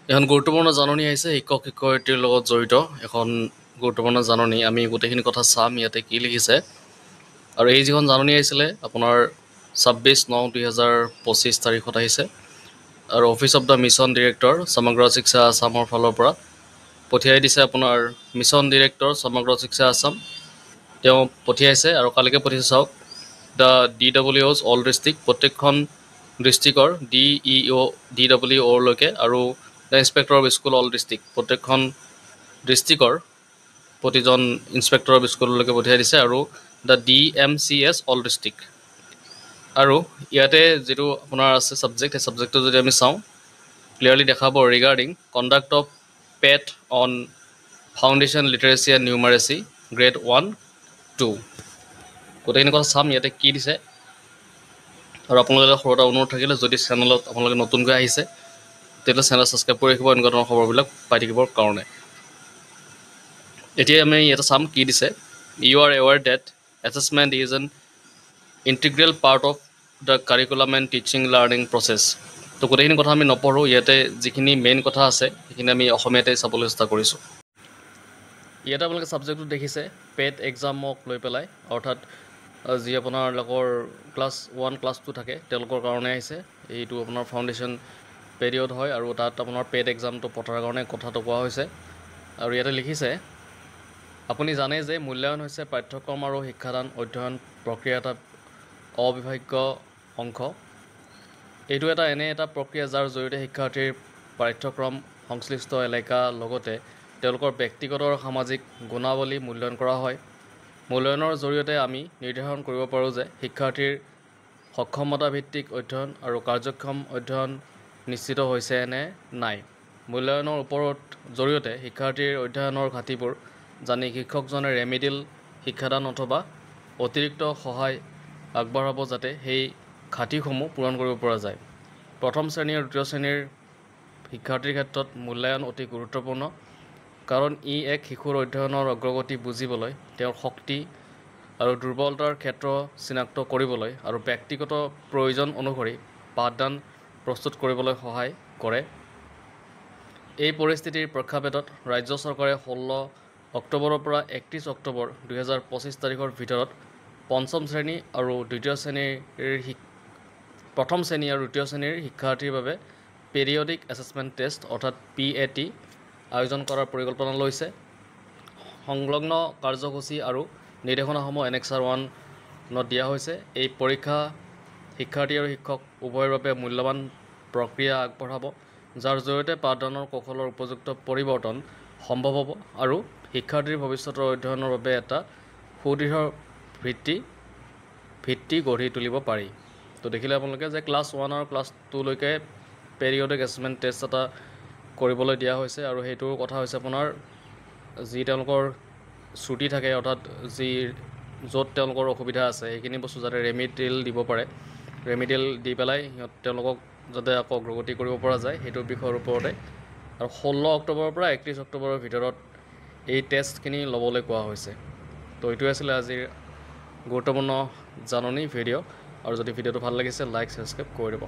এখন গুৰুত্বপূৰ্ণ জাননী আহিছে শিক্ষক শিক্ষয়িত্ৰীৰ লগত জড়িত এখন গুৰুত্বপূৰ্ণ জাননী। আমি গোটেইখিনি কথা চাম ইয়াতে কি লিখিছে। আৰু এই যিখন জাননী আহিছিলে আপোনাৰ 26/9/2025 তাৰিখত আহিছে আৰু office of the mission director সমগ্ৰ শিক্ষা আছামৰ ফালৰ পৰা পঠিয়াই দিছে। আপোনাৰ মিছন ডিৰেক্টৰ সমগ্ৰ শিক্ষা আছাম তেওঁ পঠিয়াইছে আৰু কালিকে পঠিয়াইছে। চাওক, দ্য DWOs অল ডিষ্ট্ৰিক্ট, প্ৰত্যেকখন ডিষ্ট্ৰিক্টৰ DWOলৈকে আৰু the inspector of school all district, প্ৰত্যেকখন ডিষ্ট্ৰিক্টৰ প্ৰতিজন ইনস্পেক্টৰ অফ স্কুললৈকে পঠিয়াই দিছে আৰু দ্য DMCS অল ডিষ্ট্ৰিক্ট। আৰু ইয়াতে যিটো আপোনাৰ আছে ছাবজেক্ট, সেই ছাবজেক্টটো যদি আমি চাওঁ ক্লিয়াৰলি দেখাব regarding conduct of PET on foundation literacy and numeracy grade 1-2। গোটেইখিনি কথা চাম ইয়াতে কি দিছে। আৰু আপোনালোকে সৰু এটা অনুৰোধ থাকিলে, যদি চেনেলত আপোনালোকে নতুনকৈ আহিছে তেতিয়াহ'লে চেনেল ছাবস্ক্ৰাইব কৰি ৰাখিব এনেকুৱা ধৰণৰ খবৰবিলাক পাই থাকিবৰ কাৰণে। এতিয়া আমি ইয়াতে চাম কি দিছে। You are aware that assessment is an integral part of the curriculum and teaching learning process. তো গোটেইখিনি কথা আমি নপঢ়োঁ, ইয়াতে যিখিনি মেইন কথা আছে সেইখিনি আমি অসমীয়াতে চাবলৈ চেষ্টা কৰিছোঁ। ইয়াতে আপোনালোকে ছাবজেক্টটো দেখিছে পেট এক্সামক লৈ পেলাই, অৰ্থাৎ যি আপোনালোকৰ ক্লাছ 1 ক্লাছ 2 থাকে তেওঁলোকৰ কাৰণে আহিছে। এইটো আপোনাৰ ফাউণ্ডেশ্যন পিৰিয়ড হয় আৰু তাত আপোনাৰ পেট এক্সামটো পতাৰ কাৰণে কথাটো কোৱা হৈছে। আৰু ইয়াতে লিখিছে, আপুনি জানে যে মূল্যায়ন হৈছে পাঠ্যক্ৰম আৰু শিক্ষাদান অধ্যয়ন প্ৰক্ৰিয়া এটা অবিভাজ্য অংশ। এইটো এনে এটা প্ৰক্ৰিয়া যাৰ জৰিয়তে শিক্ষাৰ্থীৰ পাঠ্যক্ৰম সংশ্লিষ্ট এলেকা লগতে তেওঁলোকৰ ব্যক্তিগত আৰু সামাজিক গুণাৱলী মূল্যায়ন কৰা হয়। মূল্যায়নৰ জৰিয়তে আমি নিৰ্ধাৰণ কৰিব পাৰোঁ যে শিক্ষাৰ্থীৰ সক্ষমতা ভিত্তিক অধ্যয়ন আৰু কাৰ্যক্ষম অধ্যয়ন নিশ্চিত হৈছে নে নাই। মূল্যায়নৰ ওপৰত জৰিয়তে শিক্ষাৰ্থীৰ অধ্যয়নৰ ঘাটিবোৰ জানি শিক্ষকজনে ৰেমিডিয়েল শিক্ষাদান অথবা অতিৰিক্ত সহায় আগবঢ়াব যাতে সেই ঘাটিসমূহ পূৰণ কৰিব পৰা যায়। প্ৰথম শ্ৰেণী আৰু দ্বিতীয় শ্ৰেণীৰ শিক্ষাৰ্থীৰ ক্ষেত্ৰত মূল্যায়ন অতি গুৰুত্বপূৰ্ণ, কাৰণ ই এক শিশুৰ অধ্যয়নৰ অগ্ৰগতি বুজিবলৈ, তেওঁৰ শক্তি আৰু দুৰ্বলতাৰ ক্ষেত্ৰ চিনাক্ত কৰিবলৈ আৰু ব্যক্তিগত প্ৰয়োজন অনুসৰি পাঠদান প্ৰস্তুত কৰিবলৈ সহায় কৰে। এই পৰিস্থিতিৰ প্ৰেক্ষাপটত ৰাজ্য চৰকাৰে 16 অক্টোবৰৰ পৰা 31 অক্টোবৰ 2025 তাৰিখৰ ভিতৰত প্ৰথম শ্ৰেণী আৰু দ্বিতীয় শ্ৰেণীৰ শিক্ষাৰ্থীৰ বাবে পেৰিয়ডিক এছেছমেণ্ট টেষ্ট অৰ্থাৎ PAT আয়োজন কৰাৰ পৰিকল্পনা লৈছে। সংলগ্ন কাৰ্যসূচী আৰু নিৰ্দেশনাসমূহ Annexure 1ত দিয়া হৈছে। এই পৰীক্ষা শিক্ষাৰ্থী আৰু শিক্ষক উভয়ৰ বাবে মূল্যৱান প্ৰক্ৰিয়া আগবঢ়াব, যাৰ জৰিয়তে পাঠদানৰ কৌশলৰ উপযুক্ত পৰিৱৰ্তন সম্ভৱ হ'ব আৰু শিক্ষাৰ্থীৰ ভৱিষ্যতৰ অধ্যয়নৰ বাবে এটা সুদৃঢ় ভিত্তি গঢ়ি তুলিব পাৰি। তো দেখিলে আপোনালোকে যে ক্লাছ 1 আৰু ক্লাছ 2লৈকে পেৰিয়ডিক এছেছমেণ্ট টেষ্ট এটা কৰিবলৈ দিয়া হৈছে। আৰু সেইটোৰ কথা হৈছে আপোনাৰ যি তেওঁলোকৰ শ্ৰুতি থাকে, অৰ্থাৎ য'ত তেওঁলোকৰ অসুবিধা আছে সেইখিনি বস্তু যাতে ৰেমিডিয়েল দিব পাৰে, ৰেমিডিয়েল দি পেলাই তেওঁলোকক যাতে আকৌ অগ্ৰগতি কৰিব পৰা যায় সেইটোৰ বিষয়ৰ ওপৰতে। আৰু 16 অক্টোবৰৰ পৰা 31 অক্টোবৰৰ ভিতৰত এই টেষ্টখিনি ল'বলৈ কোৱা হৈছে। তো এইটোৱে আছিলে আজিৰ গুৰুত্বপূৰ্ণ জাননী ভিডিঅ'। আৰু যদি ভিডিঅ'টো ভাল লাগিছে লাইক ছাবস্ক্ৰাইব কৰি দিব।